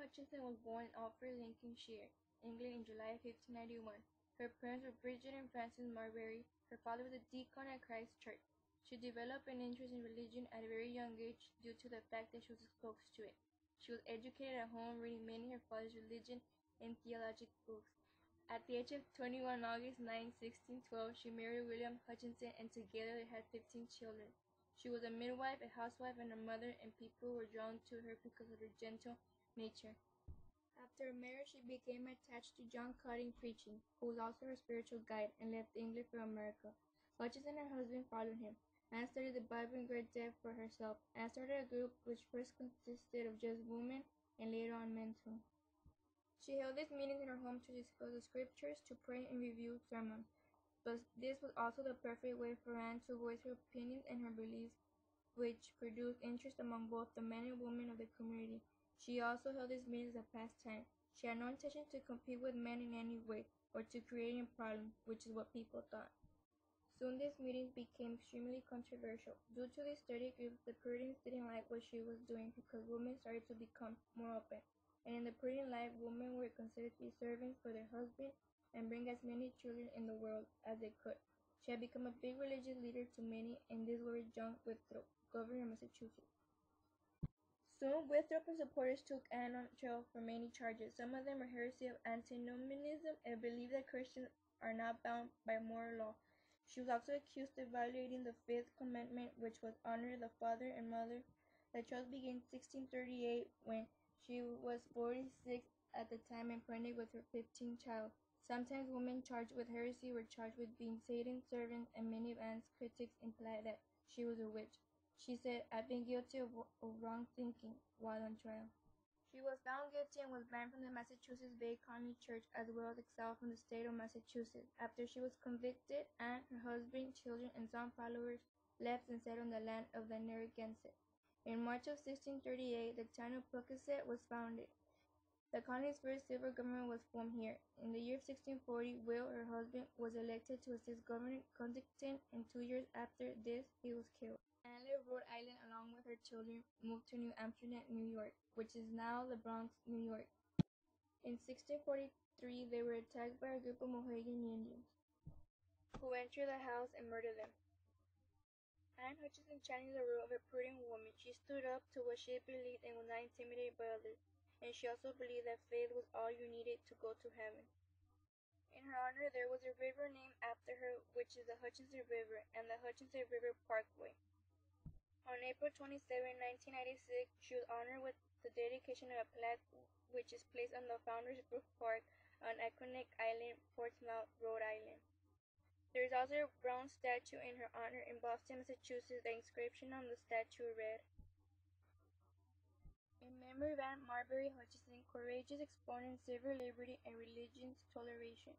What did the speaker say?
Hutchinson was born in Alfred, Lincolnshire, England in July of 1591. Her parents were Bridget and Francis Marbury. Her father was a deacon at Christ Church. She developed an interest in religion at a very young age due to the fact that she was exposed to it. She was educated at home, reading many of her father's religion and theological books. At the age of 21, August 9, 1612, she married William Hutchinson, and together they had 15 children. She was a midwife, a housewife, and a mother, and people were drawn to her because of her gentle nature. After her marriage, she became attached to John Cutting preaching, who was also her spiritual guide, and left England for America. Hutchinson and her husband followed him. Anne studied the Bible in great depth for herself, and started a group which first consisted of just women and later on men too. She held these meetings in her home to discuss the scriptures, to pray, and review sermons. But this was also the perfect way for Anne to voice her opinions and her beliefs, which produced interest among both the men and women of the community. She also held these meetings as a pastime. She had no intention to compete with men in any way, or to create any problem, which is what people thought. Soon these meetings became extremely controversial. Due to these study groups, the Puritans didn't like what she was doing because women started to become more open. And in the Puritan life, women were considered to be servants for their husband and bring as many children in the world as they could. She had become a big religious leader to many, and these were John Winthrop, governor of Massachusetts. Soon, Winthrop and supporters took Anne on trial for many charges. Some of them were heresy of antinomianism and believed that Christians are not bound by moral law. She was also accused of violating the Fifth Commandment, which was honor the father and mother. The trials began in 1638 when she was 46 at the time and pregnant with her 15th child. Sometimes women charged with heresy were charged with being Satan's servants, and many of Anne's critics implied that she was a witch. She said, "I've been guilty of wrong thinking" while on trial. She was found guilty and was banned from the Massachusetts Bay Colony Church, as well as exiled from the state of Massachusetts. After she was convicted, Anne, her husband, children, and some followers left and settled on the land of the Narragansett. In March of 1638, the town of Pawcatucket was founded. The colony's first civil government was formed here. In the year of 1640, Will, her husband, was elected to assist Governor Hutchinson, and 2 years after this, he was killed. Anne left Rhode Island along with her children, moved to New Amsterdam, New York, which is now the Bronx, New York. In 1643, they were attacked by a group of Mohegan Indians, who entered the house and murdered them. Anne Hutchinson challenged the rule of a prudent woman. She stood up to what she believed and was not intimidated by others, and she also believed that faith was all you needed to go to heaven. In her honor, there was a river named after her, which is the Hutchinson River and the Hutchinson River Parkway. On April 27, 1996, she was honored with the dedication of a plaque which is placed on the Founders Brook Park on Aquanic Island, Portsmouth, Rhode Island. There is also a bronze statue in her honor in Boston, Massachusetts. The inscription on the statue read, "In memory of Anne Marbury Hutchinson, courageous exponent, civil liberty, and religious toleration."